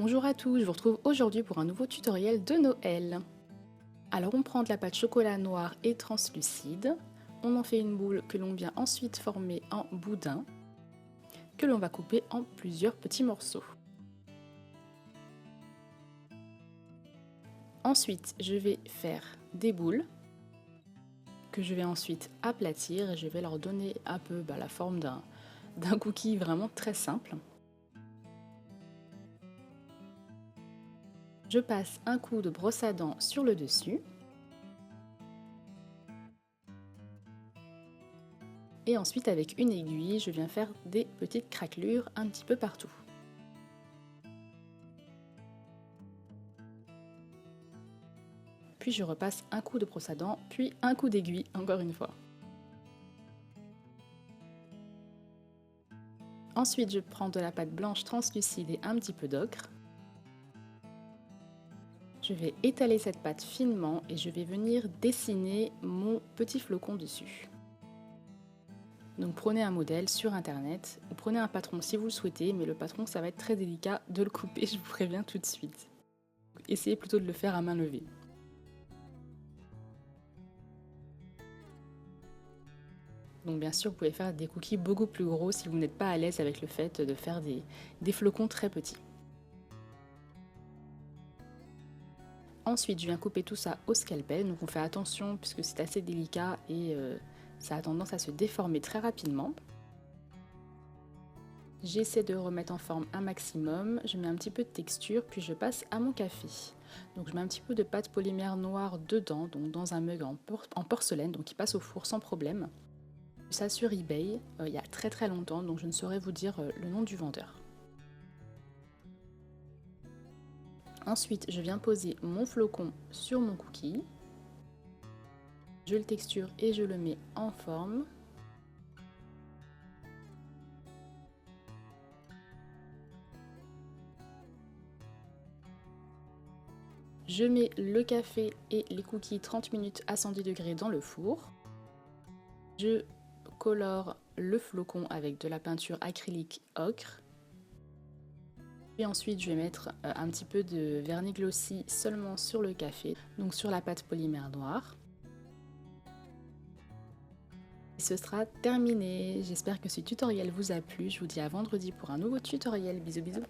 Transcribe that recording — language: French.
Bonjour à tous, je vous retrouve aujourd'hui pour un nouveau tutoriel de Noël. Alors on prend de la pâte chocolat noir et translucide, on en fait une boule que l'on vient ensuite former en boudin, que l'on va couper en plusieurs petits morceaux. Ensuite je vais faire des boules, que je vais ensuite aplatir et je vais leur donner un peu la forme d'un cookie vraiment très simple. Je passe un coup de brosse à dents sur le dessus. Et ensuite avec une aiguille, je viens faire des petites craquelures un petit peu partout. Puis je repasse un coup de brosse à dents, puis un coup d'aiguille encore une fois. Ensuite je prends de la pâte blanche translucide et un petit peu d'ocre. Je vais étaler cette pâte finement et je vais venir dessiner mon petit flocon dessus. Donc prenez un modèle sur internet ou prenez un patron si vous le souhaitez, mais le patron ça va être très délicat de le couper, je vous préviens tout de suite. Essayez plutôt de le faire à main levée. Donc bien sûr vous pouvez faire des cookies beaucoup plus gros si vous n'êtes pas à l'aise avec le fait de faire des flocons très petits. Ensuite je viens couper tout ça au scalpel, donc on fait attention puisque c'est assez délicat et ça a tendance à se déformer très rapidement. J'essaie de remettre en forme un maximum, je mets un petit peu de texture puis je passe à mon café. Donc je mets un petit peu de pâte polymère noire dedans, donc dans un mug en porcelaine, donc qui passe au four sans problème. Ça sur eBay il y a très longtemps, donc je ne saurais vous dire le nom du vendeur. Ensuite je viens poser mon flocon sur mon cookie. Je le texture et je le mets en forme. Je mets le café et les cookies 30 minutes à 110 degrés dans le four. Je colore le flocon avec de la peinture acrylique ocre. Et ensuite je vais mettre un petit peu de vernis glossy seulement sur le café, donc sur la pâte polymère noire. Et ce sera terminé. J'espère que ce tutoriel vous a plu. Je vous dis à vendredi pour un nouveau tutoriel. Bisous bisous.